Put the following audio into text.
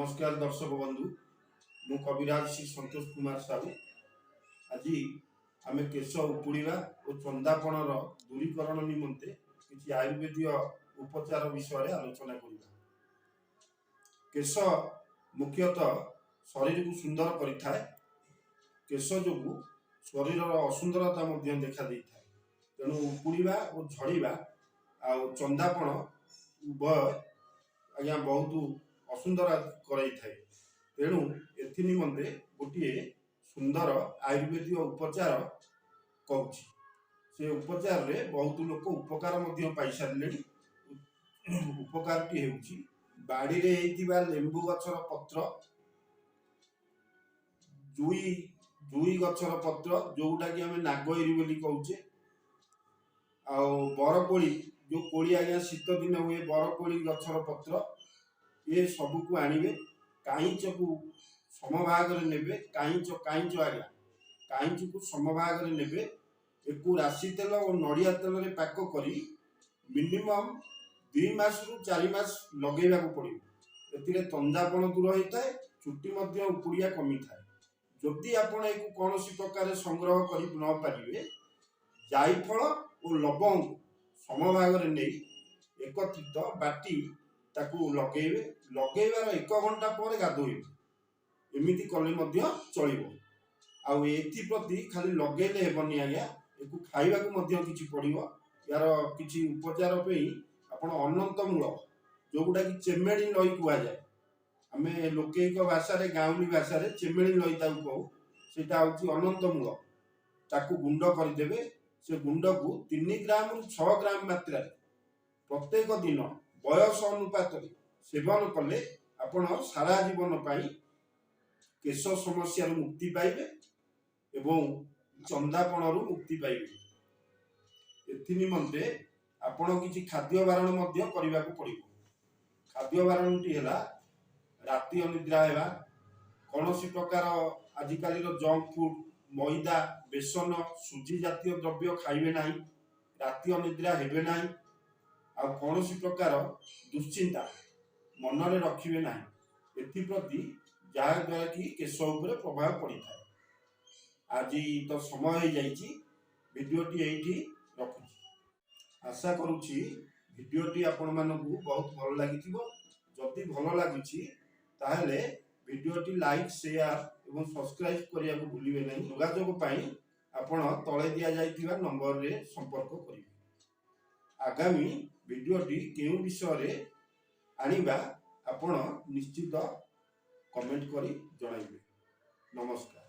नमस्कार दर्शक बंधु मु कविराज श्री संतोष कुमार साहू। आज आम केश उपुड़ा और चंदापण दूरीकरण निमंते किसी आयुर्वेदीय उपचार विषय आलोचना करिबा। केश मुख्यतः शरीर को सुंदर करिथाए। केश जोगु शरीर असुंदरता देखा देइथाए। तेणु उपुड़ा और झड़ीबा आ चंदापण उभय आज्ञा बहुत असुंदर कराई थाए। तेणु एथि निमंते गोटे सुंदर आयुर्वेदिक उपचार कौची। से उपचार रे बहुत लोक उपकार पाई सारे। उपकारटी हेउची बाड़ी रे हेइतिबा लेंबु गछर पत्र, जुई गछर पत्र जोटा कि आम नागयरी बोली कहूचे, आ बरकोली जो कोली आज्ञा शीत दिन हुए बरकोली गछर पत्र ये सब को आनिबे। काईच को समभाग रे नेबे। काईच आज्ञा काईच को समभाग रे नेबे। एकु राशि तेल और नड़िया तेल रे पाक करी मिनिमम 2 मास रु 4 मास लगेबा को पड़िबो। एतिरे तंजापण दूर होइताए, चुट्टी मध्य उपुड़िया कमी थाए। जदि आपण एकु कोनोसी प्रकार संग्रह करि न पारिबे, जायफल और लवंग समभाग रे नै एकत्रित बाटी ताकू लगेबे। लगेबार 1 घंटा पर गाधोइबे। एमिति कले मध्य चलिबो। आउ एथि प्रति खाली लगेले हेबनी आज्ञा, एकु खाइबा को मध्य किछि पड़िबो। यार किछि उपचार पे आपण अनंत मूल जोगुडा कि चेमेडी लई कुआ जाय, आमे लोकेक भाषा रे गाउली भाषा रे चेमेडी लई ताकू कहू। सेटा होछि अनंत मूल। ताकू गुंड कर देबे। से गुंड को 3 ग्राम रु 6 ग्राम मात्रा प्रत्येक दिन बयस अनुपात सेवन कले आपण सारा जीवन पाई केश समस्या मुक्ति पाइबे एवं चंदापण मुक्ति पाइबे। एथि निमंते आपण किछि खाद्य बारण मध्य करिबा को पड़िबो। खाद्य बारणटी हैला राति अनिद्रा हेबा, कोनोसी प्रकार आजिकाली जंक फूड, मैदा, बेसन, सुजी जातीय द्रव्य खाइबे नाही। राति अनिद्रा हेबे नाही। आ कोनोसी प्रकार दुश्चिंता मन रे रखिबे नाही। एथि प्रति जहा द्वारा कि केश उपरे प्रभाव पड़ी थाए। आज तो समय हो जाइछि, भिडियोटी एठी रखुछि। आशा करूछि भिडियोटी आपण मानकु बहुत भल लागिथिबो। जदि भल लागुछि ताहेले भिडियोटी लाइक, शेयर एवं सब्सक्राइब करिया को भूलिबे नाही। योगाजोग पई आपण तळे दिया जाइथिबा नंबर रे संपर्क करिवे। आगामी भिडियोटी केउ विषय रे आनिबा आपण निश्चित कमेंट करी जणाइबे। नमस्कार।